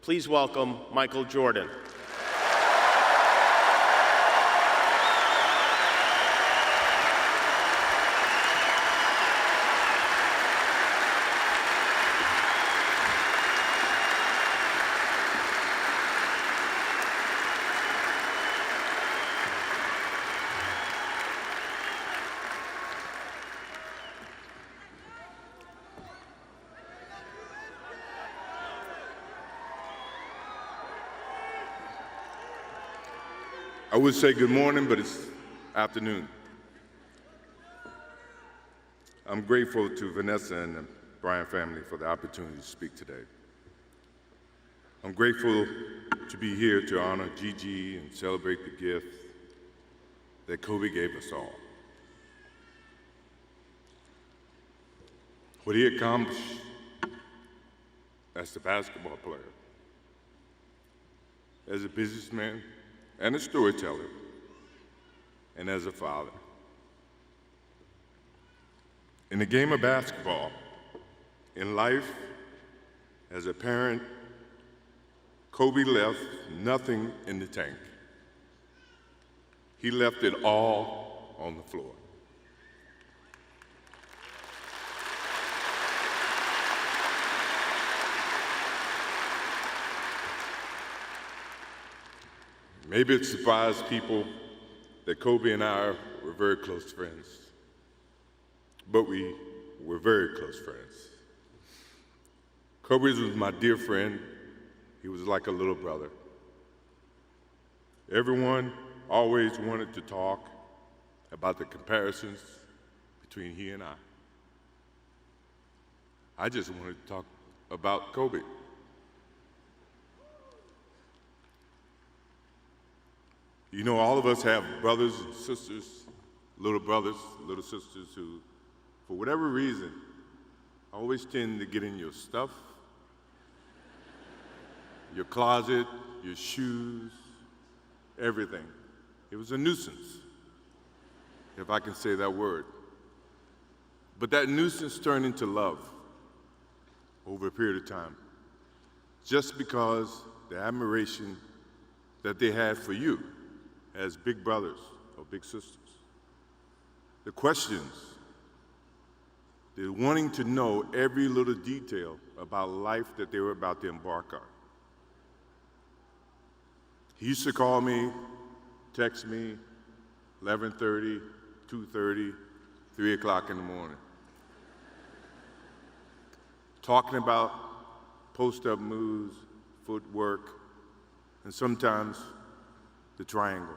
Please welcome Michael Jordan. I would say good morning, but it's afternoon. I'm grateful to Vanessa and the Bryant family for the opportunity to speak today. I'm grateful to be here to honor Gigi and celebrate the gift that Kobe gave us all. What he accomplished as a basketball player, as a businessman, and a storyteller, and as a father. In the game of basketball, in life, as a parent, Kobe left nothing in the tank. He left it all on the floor. Maybe it surprised people that Kobe and I were very close friends, but we were very close friends. Kobe was my dear friend. He was like a little brother. Everyone always wanted to talk about the comparisons between he and I. I just wanted to talk about Kobe. You know, all of us have brothers and sisters, little brothers, little sisters who, for whatever reason, always tend to get in your stuff, your closet, your shoes, everything. It was a nuisance, if I can say that word. But that nuisance turned into love over a period of time, just because the admiration that they had for you as big brothers or big sisters. The questions, the wanting to know every little detail about life that they were about to embark on. He used to call me, text me, 11:30, 2:30, 3 o'clock in the morning, talking about post-up moves, footwork, and sometimes the triangle.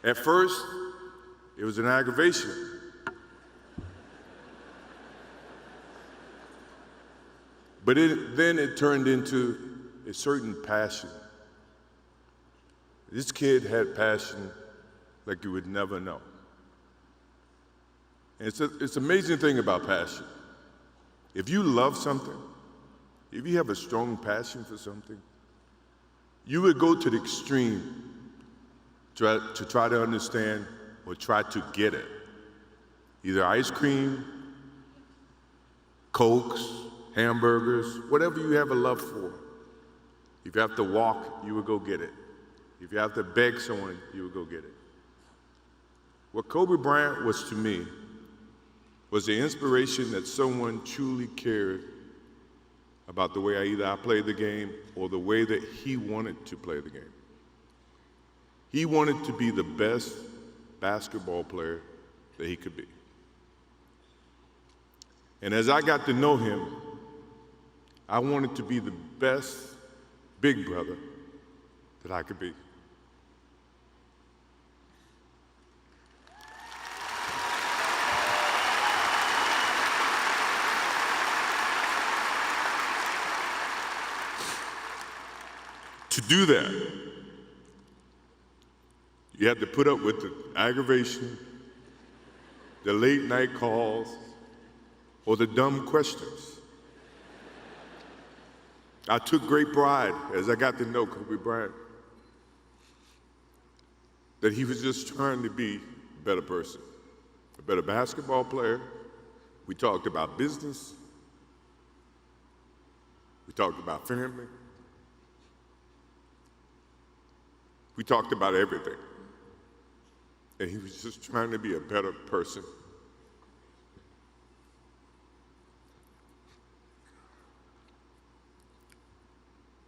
At first, it was an aggravation. But then it turned into a certain passion. This kid had passion like you would never know. And it's an amazing thing about passion. If you love something, if you have a strong passion for something, you would go to the extreme to try to understand or try to get it. Either ice cream, Cokes, hamburgers, whatever you have a love for. If you have to walk, you would go get it. If you have to beg someone, you would go get it. What Kobe Bryant was to me was the inspiration that someone truly cared about the way I played the game or the way that he wanted to play the game. He wanted to be the best basketball player that he could be. And as I got to know him, I wanted to be the best big brother that I could be. To do that, you had to put up with the aggravation, the late night calls, or the dumb questions. I took great pride as I got to know Kobe Bryant that he was just trying to be a better person, a better basketball player. We talked about business. We talked about family. We talked about everything. And he was just trying to be a better person.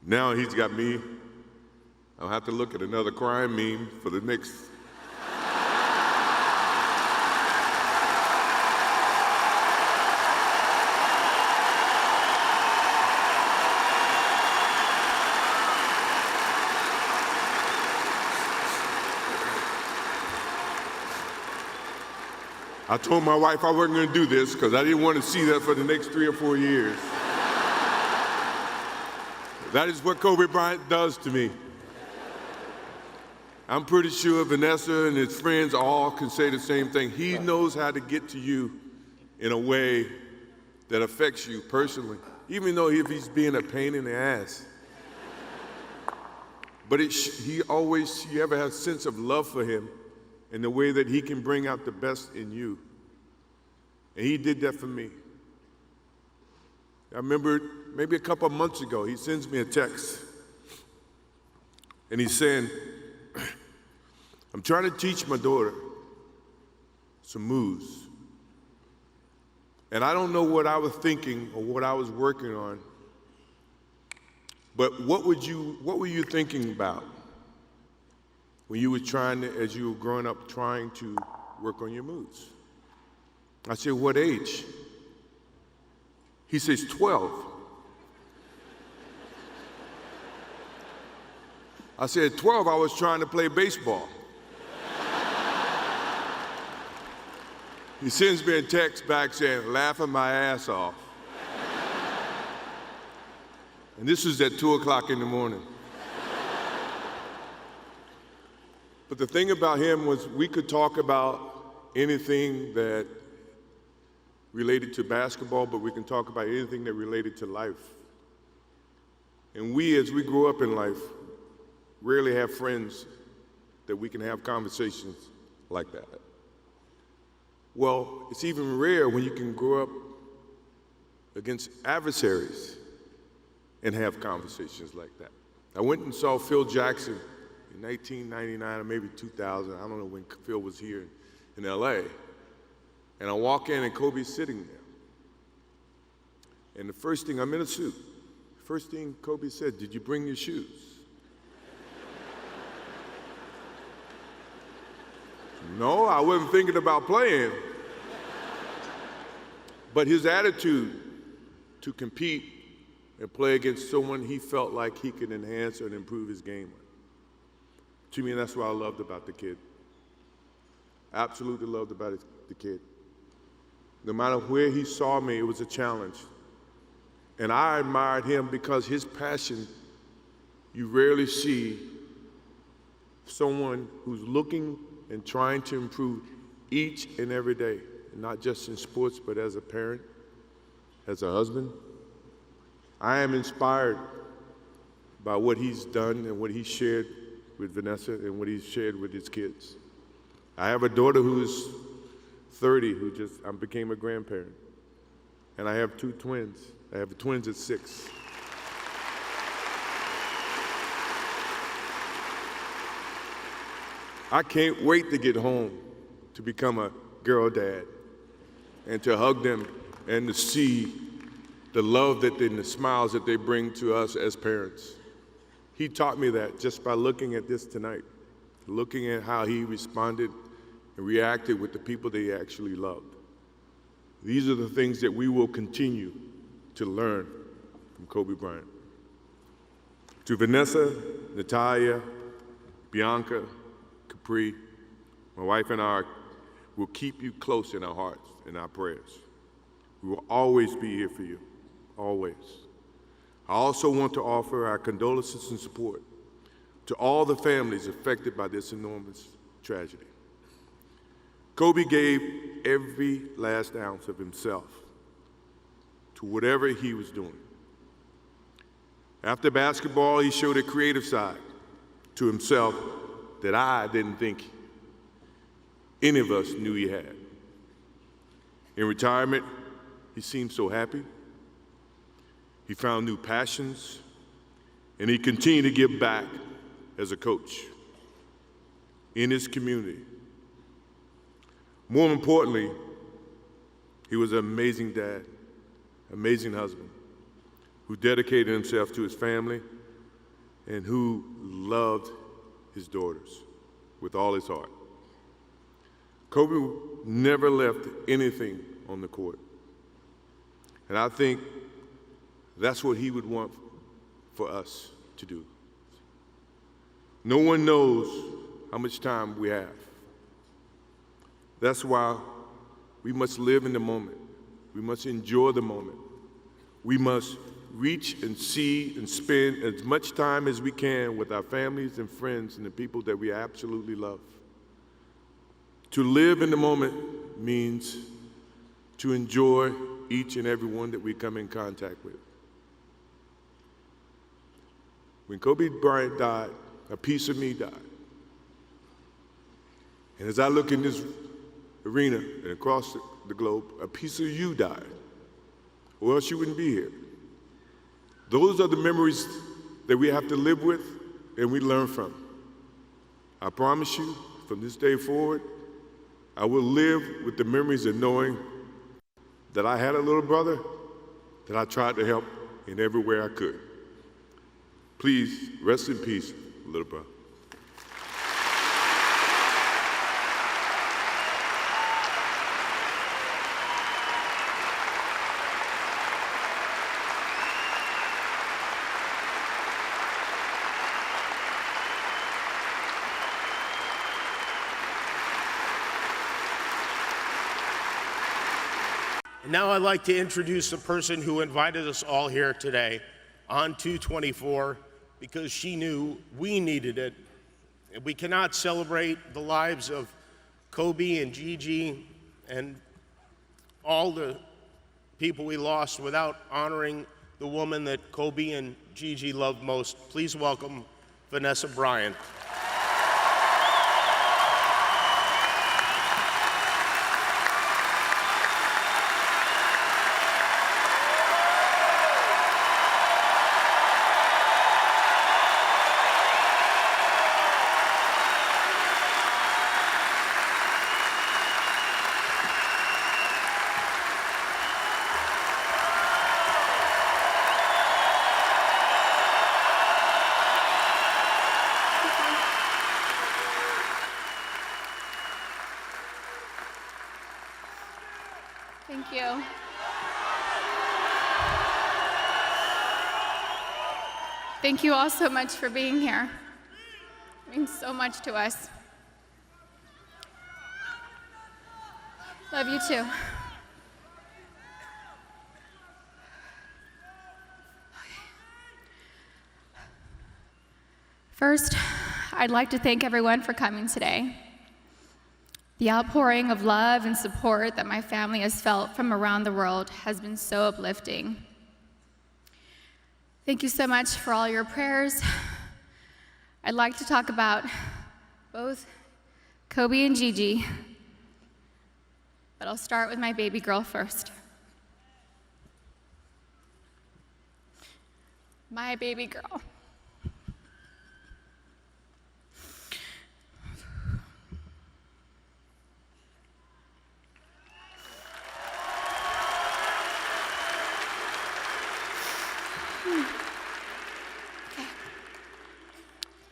Now he's got me. I'll have to look at another crime meme for the next. I told my wife I wasn't going to do this because I didn't want to see that for the next 3 or 4 years. That is what Kobe Bryant does to me. I'm pretty sure Vanessa and his friends all can say the same thing. He knows how to get to you in a way that affects you personally, even though if he's being a pain in the ass. But you ever have a sense of love for him in the way that he can bring out the best in you. And he did that for me. I remember maybe a couple of months ago, he sends me a text. And he's saying, I'm trying to teach my daughter some moves. And I don't know what I was thinking or what I was working on, but what were you thinking about when you were as you were growing up, trying to work on your moves? I said, what age? He says, 12. I said, 12, I was trying to play baseball. He sends me a text back saying, laughing my ass off. And this was at 2 o'clock in the morning. But the thing about him was we could talk about anything that related to basketball, but we can talk about anything that related to life. And we, as we grow up in life, rarely have friends that we can have conversations like that. Well, it's even rare when you can grow up against adversaries and have conversations like that. I went and saw Phil Jackson in 1999 or maybe 2000. I don't know when Phil was here in LA. And I walk in and Kobe's sitting there. And the first thing, I'm in a suit. First thing Kobe said, did you bring your shoes? No, I wasn't thinking about playing. But his attitude to compete and play against someone he felt like he could enhance and improve his game with. To me, that's what I loved about the kid. Absolutely loved about the kid. No matter where he saw me, it was a challenge. And I admired him because his passion, you rarely see someone who's looking and trying to improve each and every day, not just in sports, but as a parent, as a husband. I am inspired by what he's done and what he shared with Vanessa and what he's shared with his kids. I have a daughter who's 30 I became a grandparent. And I have 2 twins. I have twins at 6. I can't wait to get home to become a girl dad and to hug them and to see the love and the smiles that they bring to us as parents. He taught me that just by looking at this tonight, looking at how he responded and reacted with the people that he actually loved. These are the things that we will continue to learn from Kobe Bryant. To Vanessa, Natalia, Bianca, Capri, my wife and I will keep you close in our hearts and our prayers. We will always be here for you, always. I also want to offer our condolences and support to all the families affected by this enormous tragedy. Kobe gave every last ounce of himself to whatever he was doing. After basketball, he showed a creative side to himself that I didn't think any of us knew he had. In retirement, he seemed so happy. He found new passions, and he continued to give back as a coach in his community. More importantly, he was an amazing dad, amazing husband, who dedicated himself to his family and who loved his daughters with all his heart. Kobe never left anything on the court. And I think that's what he would want for us to do. No one knows how much time we have. That's why we must live in the moment. We must enjoy the moment. We must reach and see and spend as much time as we can with our families and friends and the people that we absolutely love. To live in the moment means to enjoy each and every one that we come in contact with. When Kobe Bryant died, a piece of me died. And as I look in this arena and across the globe, a piece of you died, or else you wouldn't be here. Those are the memories that we have to live with and we learn from. I promise you, from this day forward, I will live with the memories of knowing that I had a little brother that I tried to help in every way I could. Please rest in peace, little brother. Now I'd like to introduce the person who invited us all here today on 224 because she knew we needed it. And we cannot celebrate the lives of Kobe and Gigi and all the people we lost without honoring the woman that Kobe and Gigi loved most. Please welcome Vanessa Bryant. Thank you. Thank you all so much for being here. It means so much to us. Love you too. First, I'd like to thank everyone for coming today. The outpouring of love and support that my family has felt from around the world has been so uplifting. Thank you so much for all your prayers. I'd like to talk about both Kobe and Gigi, but I'll start with my baby girl first. My baby girl.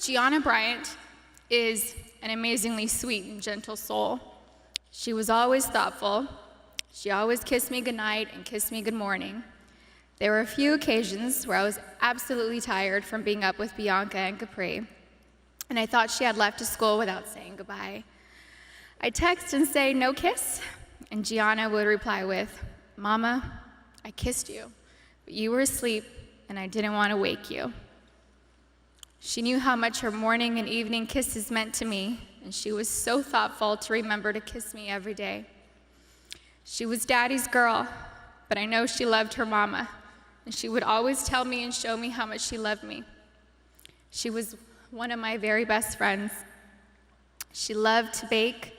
Gianna Bryant is an amazingly sweet and gentle soul. She was always thoughtful. She always kissed me goodnight and kissed me good morning. There were a few occasions where I was absolutely tired from being up with Bianca and Capri, and I thought she had left to school without saying goodbye. I'd text and say, "No kiss?" And Gianna would reply with, "Mama, I kissed you, but you were asleep and I didn't want to wake you." She knew how much her morning and evening kisses meant to me, and she was so thoughtful to remember to kiss me every day. She was Daddy's girl, but I know she loved her mama, and she would always tell me and show me how much she loved me. She was one of my very best friends. She loved to bake.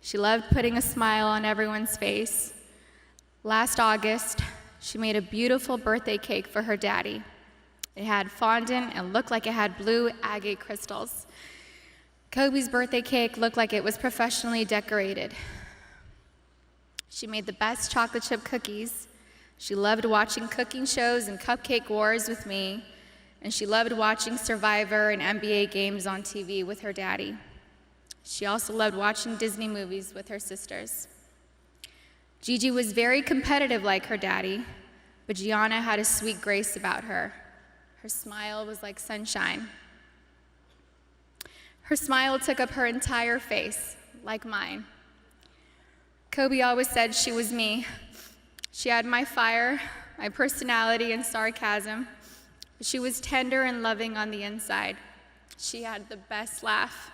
She loved putting a smile on everyone's face. Last August, she made a beautiful birthday cake for her daddy. It had fondant and looked like it had blue agate crystals. Kobe's birthday cake looked like it was professionally decorated. She made the best chocolate chip cookies. She loved watching cooking shows and cupcake wars with me, and she loved watching Survivor and NBA games on TV with her daddy. She also loved watching Disney movies with her sisters. Gigi was very competitive like her daddy, but Gianna had a sweet grace about her. Her smile was like sunshine. Her smile took up her entire face, like mine. Kobe always said she was me. She had my fire, my personality, and sarcasm. But she was tender and loving on the inside. She had the best laugh.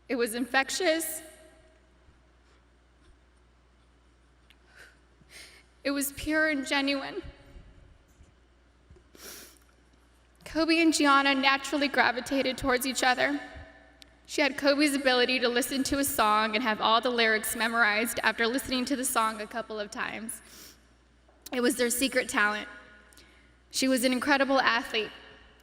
It was infectious. It was pure and genuine. Kobe and Gianna naturally gravitated towards each other. She had Kobe's ability to listen to a song and have all the lyrics memorized after listening to the song a couple of times. It was their secret talent. She was an incredible athlete.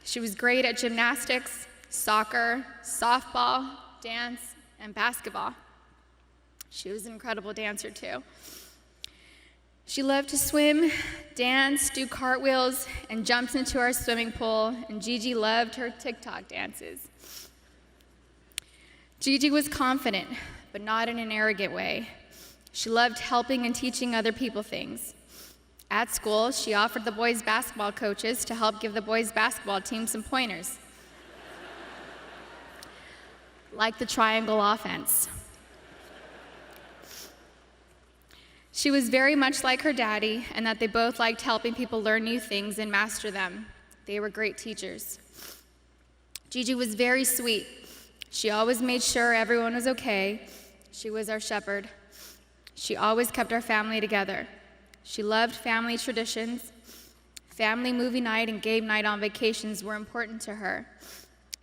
She was great at gymnastics, soccer, softball, dance, and basketball. She was an incredible dancer too. She loved to swim, dance, do cartwheels, and jumps into our swimming pool, and Gigi loved her TikTok dances. Gigi was confident, but not in an arrogant way. She loved helping and teaching other people things. At school, she offered the boys' basketball coaches to help give the boys' basketball team some pointers, like the triangle offense. She was very much like her daddy, and that they both liked helping people learn new things and master them. They were great teachers. Gigi was very sweet. She always made sure everyone was okay. She was our shepherd. She always kept our family together. She loved family traditions. Family movie night and game night on vacations were important to her.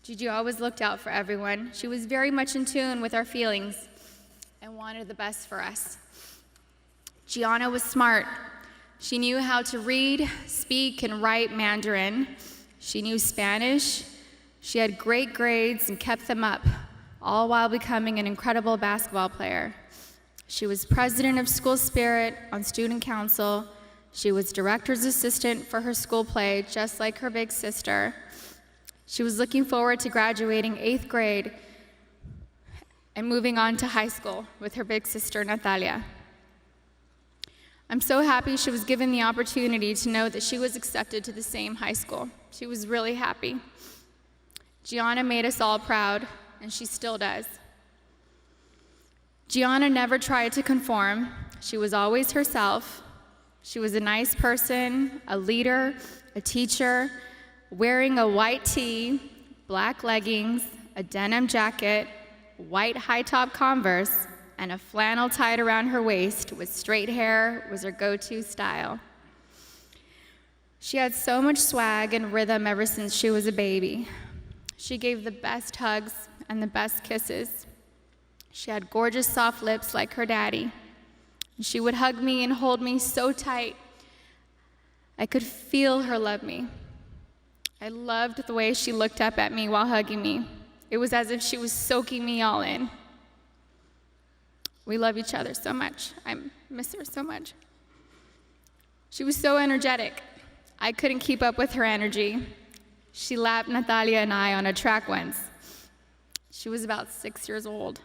Gigi always looked out for everyone. She was very much in tune with our feelings and wanted the best for us. Gianna was smart. She knew how to read, speak, and write Mandarin. She knew Spanish. She had great grades and kept them up, all while becoming an incredible basketball player. She was president of School Spirit on student council. She was director's assistant for her school play, just like her big sister. She was looking forward to graduating 8th grade and moving on to high school with her big sister, Natalia. I'm so happy she was given the opportunity to know that she was accepted to the same high school. She was really happy. Gianna made us all proud, and she still does. Gianna never tried to conform. She was always herself. She was a nice person, a leader, a teacher, wearing a white tee, black leggings, a denim jacket, white high-top Converse, and a flannel tied around her waist with straight hair was her go-to style. She had so much swag and rhythm ever since she was a baby. She gave the best hugs and the best kisses. She had gorgeous soft lips like her daddy. She would hug me and hold me so tight. I could feel her love me. I loved the way she looked up at me while hugging me. It was as if she was soaking me all in. We love each other so much. I miss her so much. She was so energetic. I couldn't keep up with her energy. She lapped Natalia and I on a track once. She was about 6 years old.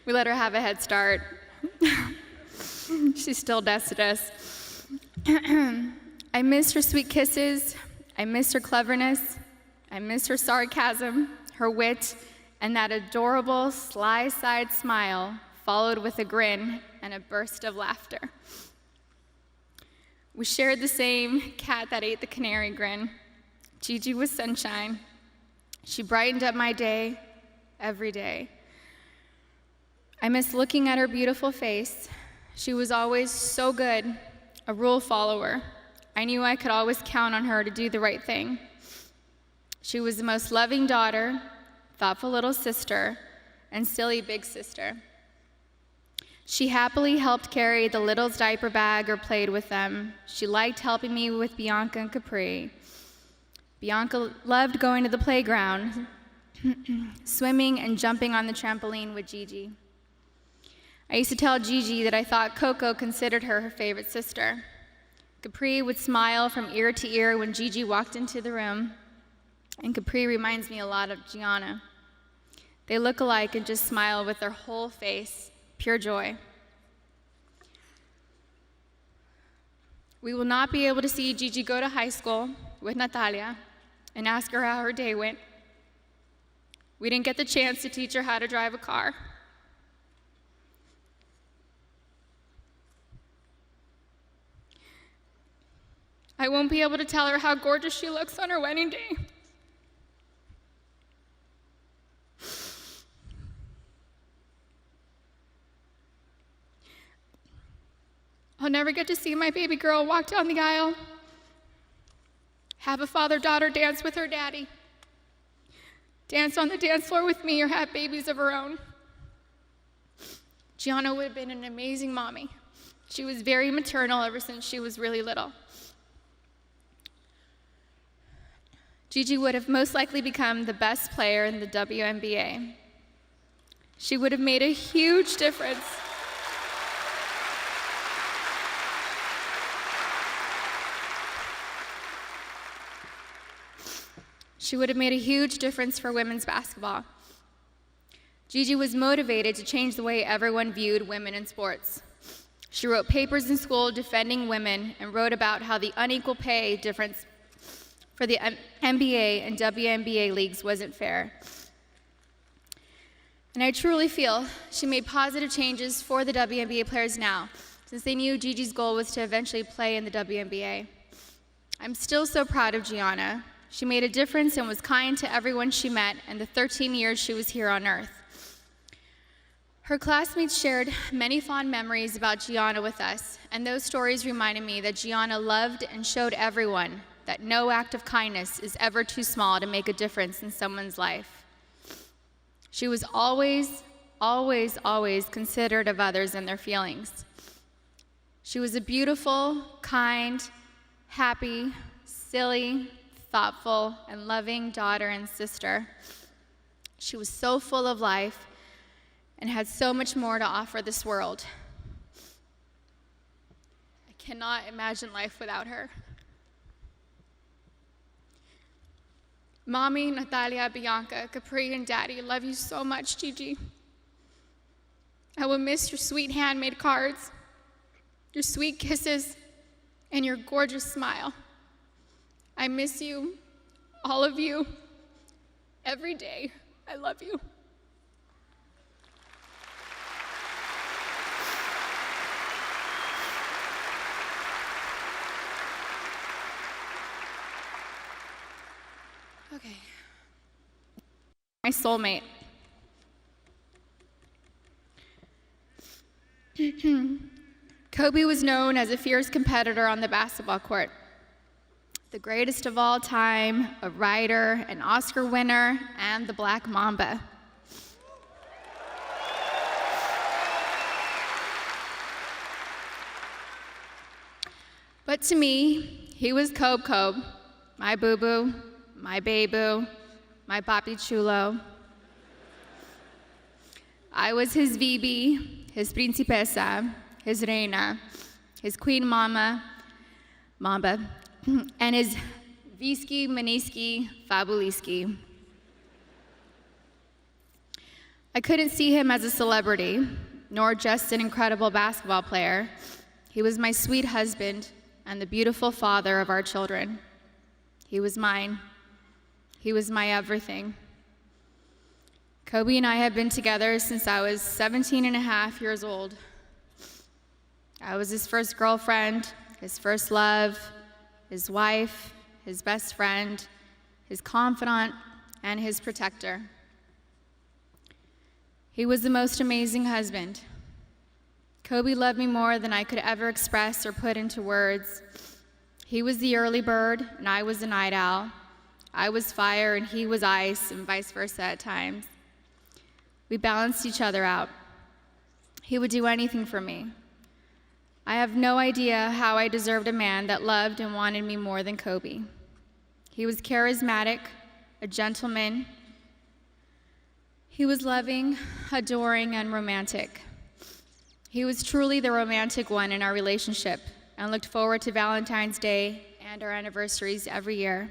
We let her have a head start. She still dusted us. I miss her sweet kisses. I miss her cleverness. I miss her sarcasm, her wit, and that adorable sly-side smile followed with a grin and a burst of laughter. We shared the same cat that ate the canary grin. Gigi was sunshine. She brightened up my day every day. I miss looking at her beautiful face. She was always so good, a rule follower. I knew I could always count on her to do the right thing. She was the most loving daughter, thoughtful little sister, and silly big sister. She happily helped carry the little's diaper bag or played with them. She liked helping me with Bianca and Capri. Bianca loved going to the playground, swimming and jumping on the trampoline with Gigi. I used to tell Gigi that I thought Coco considered her favorite sister. Capri would smile from ear to ear when Gigi walked into the room, and Capri reminds me a lot of Gianna. They look alike and just smile with their whole face, pure joy. We will not be able to see Gigi go to high school with Natalia and ask her how her day went. We didn't get the chance to teach her how to drive a car. I won't be able to tell her how gorgeous she looks on her wedding day. I'll never get to see my baby girl walk down the aisle, have a father-daughter dance with her daddy, dance on the dance floor with me, or have babies of her own. Gianna would have been an amazing mommy. She was very maternal ever since she was really little. Gigi would have most likely become the best player in the WNBA. She would have made a huge difference. She would have made a huge difference for women's basketball. Gigi was motivated to change the way everyone viewed women in sports. She wrote papers in school defending women and wrote about how the unequal pay difference for the NBA and WNBA leagues wasn't fair. And I truly feel she made positive changes for the WNBA players now, since they knew Gigi's goal was to eventually play in the WNBA. I'm still so proud of Gianna. She made a difference and was kind to everyone she met in the 13 years she was here on Earth. Her classmates shared many fond memories about Gianna with us, and those stories reminded me that Gianna loved and showed everyone that no act of kindness is ever too small to make a difference in someone's life. She was always, always, always considerate of others and their feelings. She was a beautiful, kind, happy, silly, thoughtful, and loving daughter and sister. She was so full of life and had so much more to offer this world. I cannot imagine life without her. Mommy, Natalia, Bianca, Capri, and Daddy love you so much, Gigi. I will miss your sweet handmade cards, your sweet kisses, and your gorgeous smile. I miss you, all of you, every day. I love you. Okay. My soulmate. Kobe was known as a fierce competitor on the basketball court. The greatest of all time, a writer, an Oscar winner, and the Black Mamba. But to me, he was Kobe, my boo-boo, my baby, my papi chulo. I was his VB, his principesa, his reina, his queen mamba, and his Visky, Maniski, Fabuliski. I couldn't see him as a celebrity, nor just an incredible basketball player. He was my sweet husband and the beautiful father of our children. He was mine. He was my everything. Kobe and I have been together since I was 17 and a half years old. I was his first girlfriend, his first love, his wife, his best friend, his confidant, and his protector. He was the most amazing husband. Kobe loved me more than I could ever express or put into words. He was the early bird, and I was the night owl. I was fire, and he was ice, and vice versa at times. We balanced each other out. He would do anything for me. I have no idea how I deserved a man that loved and wanted me more than Kobe. He was charismatic, a gentleman. He was loving, adoring, and romantic. He was truly the romantic one in our relationship and looked forward to Valentine's Day and our anniversaries every year.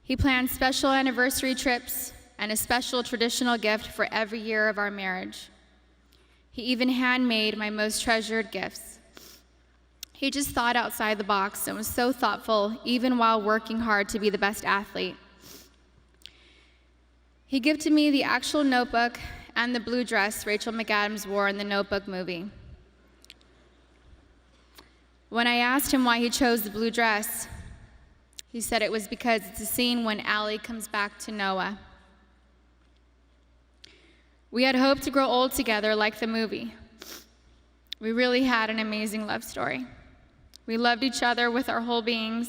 He planned special anniversary trips and a special traditional gift for every year of our marriage. He even handmade my most treasured gifts. He just thought outside the box and was so thoughtful, even while working hard to be the best athlete. He gifted me the actual notebook and the blue dress Rachel McAdams wore in the Notebook movie. When I asked him why he chose the blue dress, he said it was because it's a scene when Allie comes back to Noah. We had hoped to grow old together like the movie. We really had an amazing love story. We loved each other with our whole beings,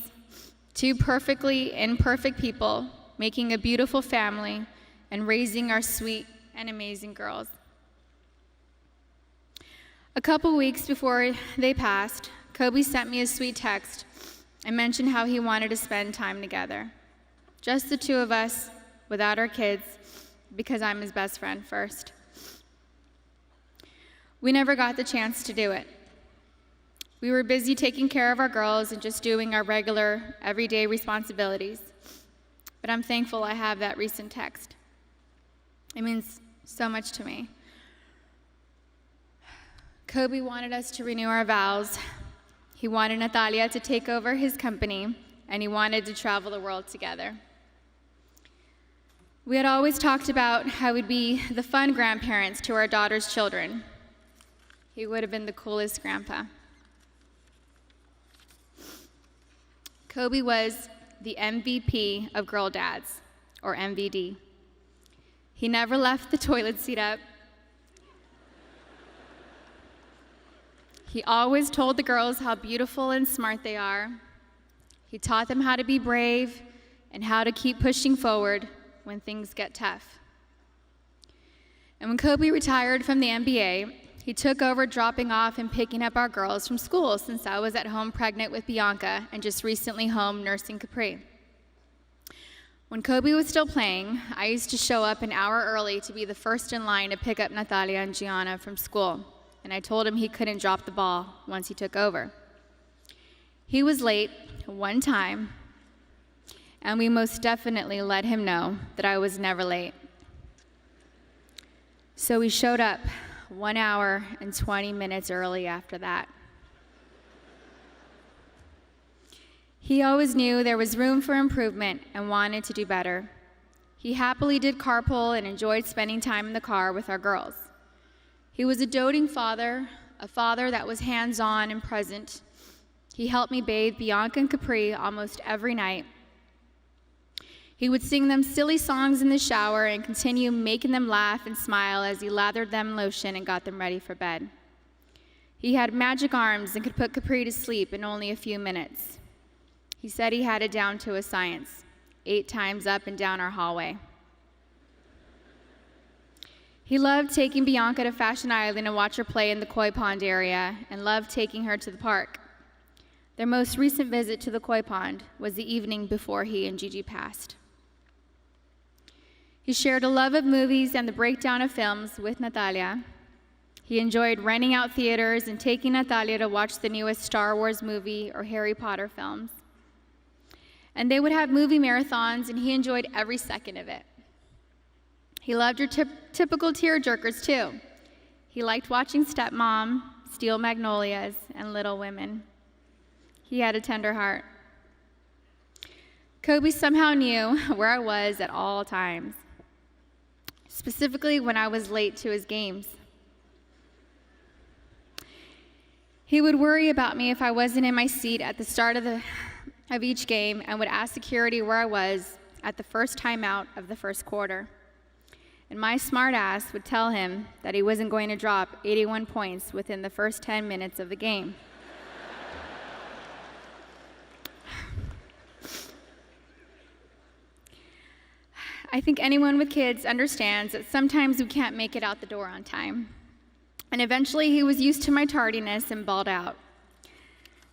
two perfectly imperfect people, making a beautiful family and raising our sweet and amazing girls. A couple weeks before they passed, Kobe sent me a sweet text and mentioned how he wanted to spend time together. Just the two of us, without our kids, because I'm his best friend first. We never got the chance to do it. We were busy taking care of our girls and just doing our regular, everyday responsibilities. But I'm thankful I have that recent text. It means so much to me. Kobe wanted us to renew our vows. He wanted Natalia to take over his company, and he wanted to travel the world together. We had always talked about how we'd be the fun grandparents to our daughter's children. He would have been the coolest grandpa. Kobe was the MVP of girl dads, or MVD. He never left the toilet seat up. He always told the girls how beautiful and smart they are. He taught them how to be brave and how to keep pushing forward when things get tough. And when Kobe retired from the NBA, he took over dropping off and picking up our girls from school since I was at home pregnant with Bianca and just recently home nursing Capri. When Kobe was still playing, I used to show up an hour early to be the first in line to pick up Natalia and Gianna from school, and I told him he couldn't drop the ball once he took over. He was late one time, and we most definitely let him know that I was never late. So we showed up 1 hour and 20 minutes early after that. He always knew there was room for improvement and wanted to do better. He happily did carpool and enjoyed spending time in the car with our girls. He was a doting father, a father that was hands-on and present. He helped me bathe Bianca and Capri almost every night. He would sing them silly songs in the shower and continue making them laugh and smile as he lathered them in lotion and got them ready for bed. He had magic arms and could put Capri to sleep in only a few minutes. He said he had it down to a science, 8 times up and down our hallway. He loved taking Bianca to Fashion Island and watch her play in the koi pond area and loved taking her to the park. Their most recent visit to the koi pond was the evening before he and Gigi passed. He shared a love of movies and the breakdown of films with Natalia. He enjoyed renting out theaters and taking Natalia to watch the newest Star Wars movie or Harry Potter films. And they would have movie marathons, and he enjoyed every second of it. He loved your typical tearjerkers, too. He liked watching Stepmom, Steel Magnolias, and Little Women. He had a tender heart. Kobe somehow knew where I was at all times, specifically when I was late to his games. He would worry about me if I wasn't in my seat at the start of each game and would ask security where I was at the first timeout of the first quarter. And my smart ass would tell him that he wasn't going to drop 81 points within the first 10 minutes of the game. I think anyone with kids understands that sometimes we can't make it out the door on time. and eventually he was used to my tardiness and balled out.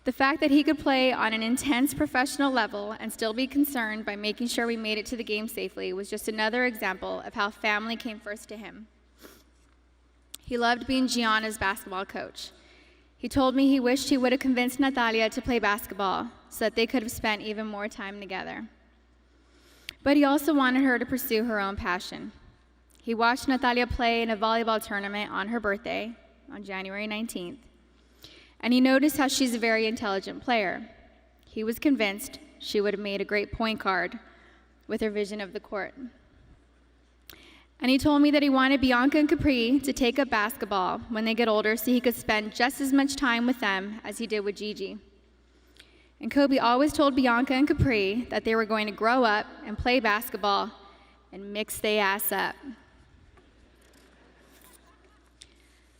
The fact that he could play on an intense professional level and still be concerned by making sure we made it to the game safely was just another example of how family came first to him. He loved being Gianna's basketball coach. He told me he wished he would have convinced Natalia to play basketball so that they could have spent even more time together. But he also wanted her to pursue her own passion. He watched Natalia play in a volleyball tournament on her birthday, on January 19th, and he noticed how she's a very intelligent player. He was convinced she would have made a great point guard with her vision of the court. And he told me that he wanted Bianca and Capri to take up basketball when they get older so he could spend just as much time with them as he did with Gigi. And Kobe always told Bianca and Capri that they were going to grow up and play basketball and mix their ass up.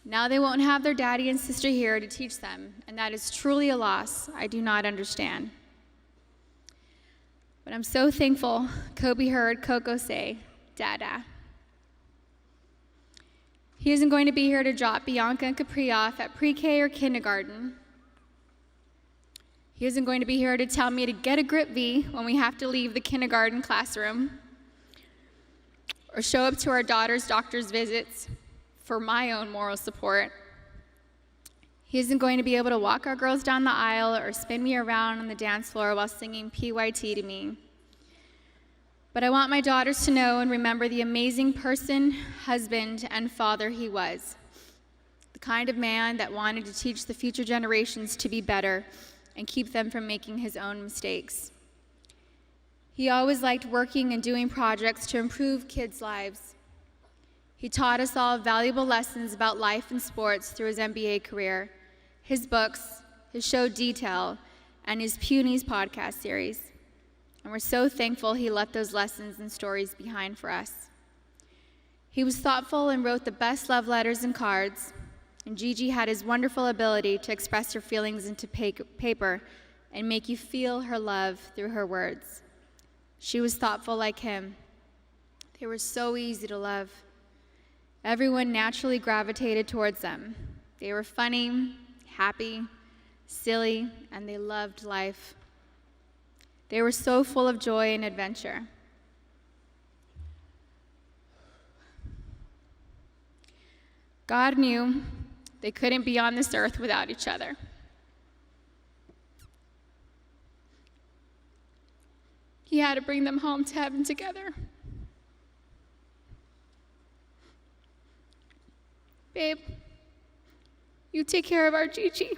Now they won't have their daddy and sister here to teach them, and that is truly a loss I do not understand. But I'm so thankful Kobe heard Coco say, "Dada." He isn't going to be here to drop Bianca and Capri off at pre-K or kindergarten. He isn't going to be here to tell me to get a grip V when we have to leave the kindergarten classroom, or show up to our daughter's doctor's visits for my own moral support. He isn't going to be able to walk our girls down the aisle or spin me around on the dance floor while singing PYT to me. But I want my daughters to know and remember the amazing person, husband, and father he was. The kind of man that wanted to teach the future generations to be better and keep them from making his own mistakes. He always liked working and doing projects to improve kids' lives. He taught us all valuable lessons about life and sports through his NBA career, his books, his show Detail, and his Punies podcast series. And we're so thankful he left those lessons and stories behind for us. He was thoughtful and wrote the best love letters and cards, and Gigi had his wonderful ability to express her feelings into paper and make you feel her love through her words. She was thoughtful like him. They were so easy to love. Everyone naturally gravitated towards them. They were funny, happy, silly, and they loved life. They were so full of joy and adventure. God knew they couldn't be on this earth without each other. He had to bring them home to heaven together. Babe, you take care of our Gigi.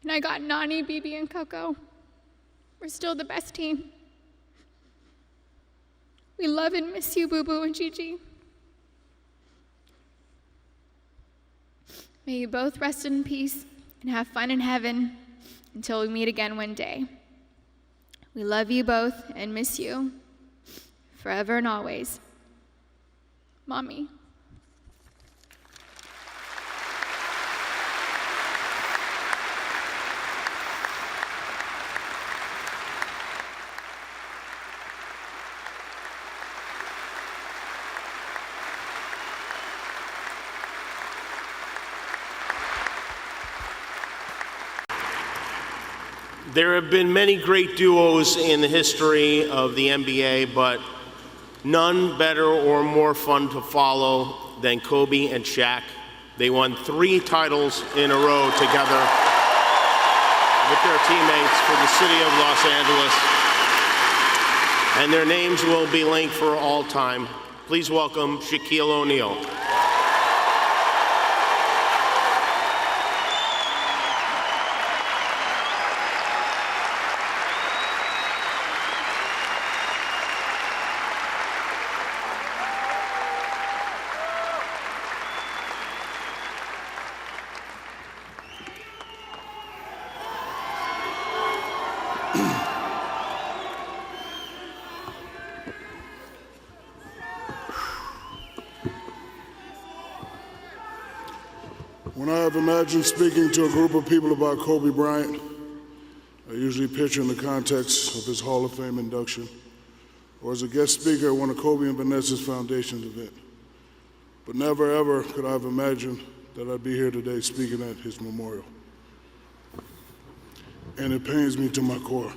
And I got Nani, Bibi, and Coco. We're still the best team. We love and miss you, Boo Boo and Gigi. May you both rest in peace and have fun in heaven until we meet again one day. We love you both and miss you forever and always. Mommy. There have been many great duos in the history of the NBA, but none better or more fun to follow than Kobe and Shaq. They won 3 titles in a row together with their teammates for the city of Los Angeles, and their names will be linked for all time. Please welcome Shaquille O'Neal. When I have imagined speaking to a group of people about Kobe Bryant, I usually picture in the context of his Hall of Fame induction or as a guest speaker at one of Kobe and Vanessa's Foundation's event. but never ever could I have imagined that I'd be here today speaking at his memorial. And it pains me to my core.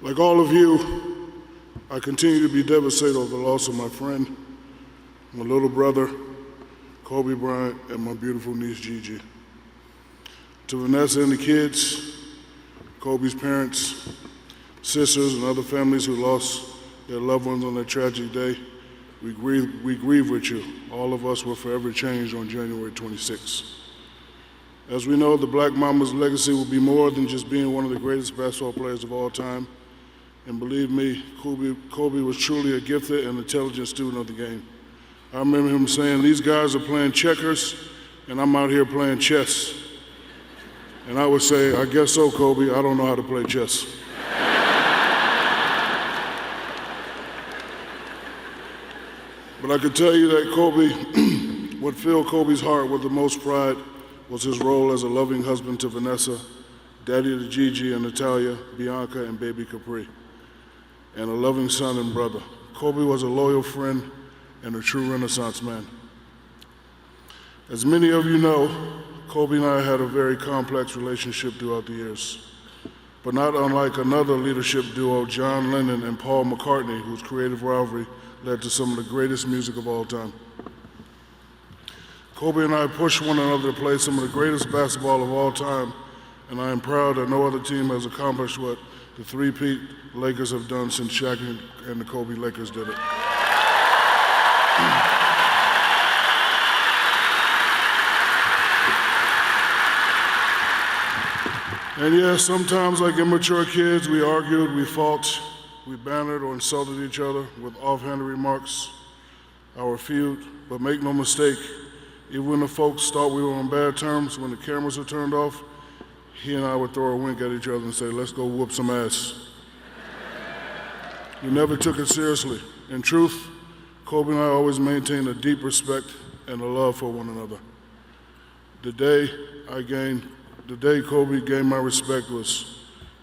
Like all of you, I continue to be devastated over the loss of my friend, my little brother, Kobe Bryant, and my beautiful niece, Gigi. To Vanessa and the kids, Kobe's parents, sisters, and other families who lost their loved ones on that tragic day, we grieve with you. All of us were forever changed on January 26th. As we know, the Black Mamba's legacy will be more than just being one of the greatest basketball players of all time. And believe me, Kobe was truly a gifted and intelligent student of the game. I remember him saying, "These guys are playing checkers, and I'm out here playing chess." And I would say, "I guess so, Kobe, I don't know how to play chess." But I can tell you that Kobe, what filled Kobe's heart with the most pride was his role as a loving husband to Vanessa, daddy to Gigi and Natalia, Bianca, and baby Capri, and a loving son and brother. Kobe was a loyal friend and a true Renaissance man. As many of you know, Kobe and I had a very complex relationship throughout the years, but not unlike another leadership duo, John Lennon and Paul McCartney, whose creative rivalry led to some of the greatest music of all time. Kobe and I pushed one another to play some of the greatest basketball of all time, and I am proud that no other team has accomplished what the three-peat Lakers have done since Shaq and the Kobe Lakers did it. And yes, sometimes like immature kids, we argued, we fought, we bantered or insulted each other with offhanded remarks, our feud. But make no mistake, even when the folks thought we were on bad terms, when the cameras were turned off, he and I would throw a wink at each other and say, "Let's go whoop some ass." We never took it seriously. In truth, Kobe and I always maintained a deep respect and a love for one another. The day Kobe gained my respect was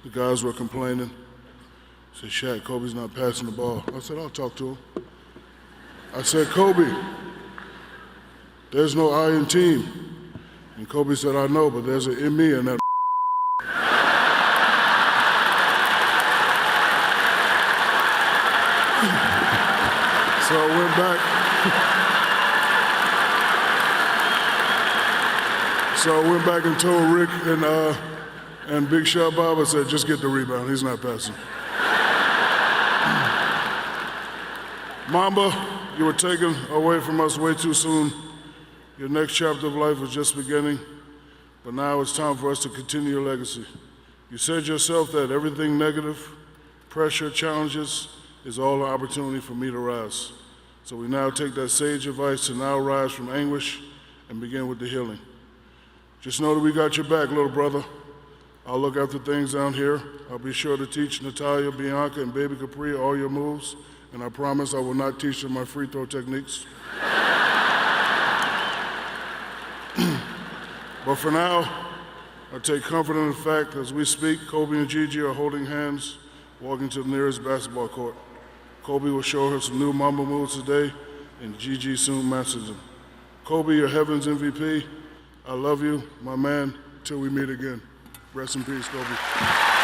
the guys were complaining. Said, "Shaq, Kobe's not passing the ball." I said, "I'll talk to him." I said, "Kobe, there's no I in team." And Kobe said, "I know, but there's an in me in that." So I went back. So I went back and told Rick and Big Shot Bob, I said, "Just get the rebound. He's not passing." Mamba, you were taken away from us way too soon. Your next chapter of life was just beginning, but now it's time for us to continue your legacy. You said yourself that everything negative, pressure, challenges, is all an opportunity for me to rise. So we now take that sage advice to now rise from anguish and begin with the healing. Just know that we got your back, little brother. I'll look after things down here. I'll be sure to teach Natalia, Bianca, and baby Capri all your moves, and I promise I will not teach them my free throw techniques. But for now, I take comfort in the fact as we speak, Kobe and Gigi are holding hands, walking to the nearest basketball court. Kobe will show her some new Mamba moves today, and Gigi soon masters them. Kobe, your heavens MVP. I love you, my man, till we meet again. Rest in peace, Kobe.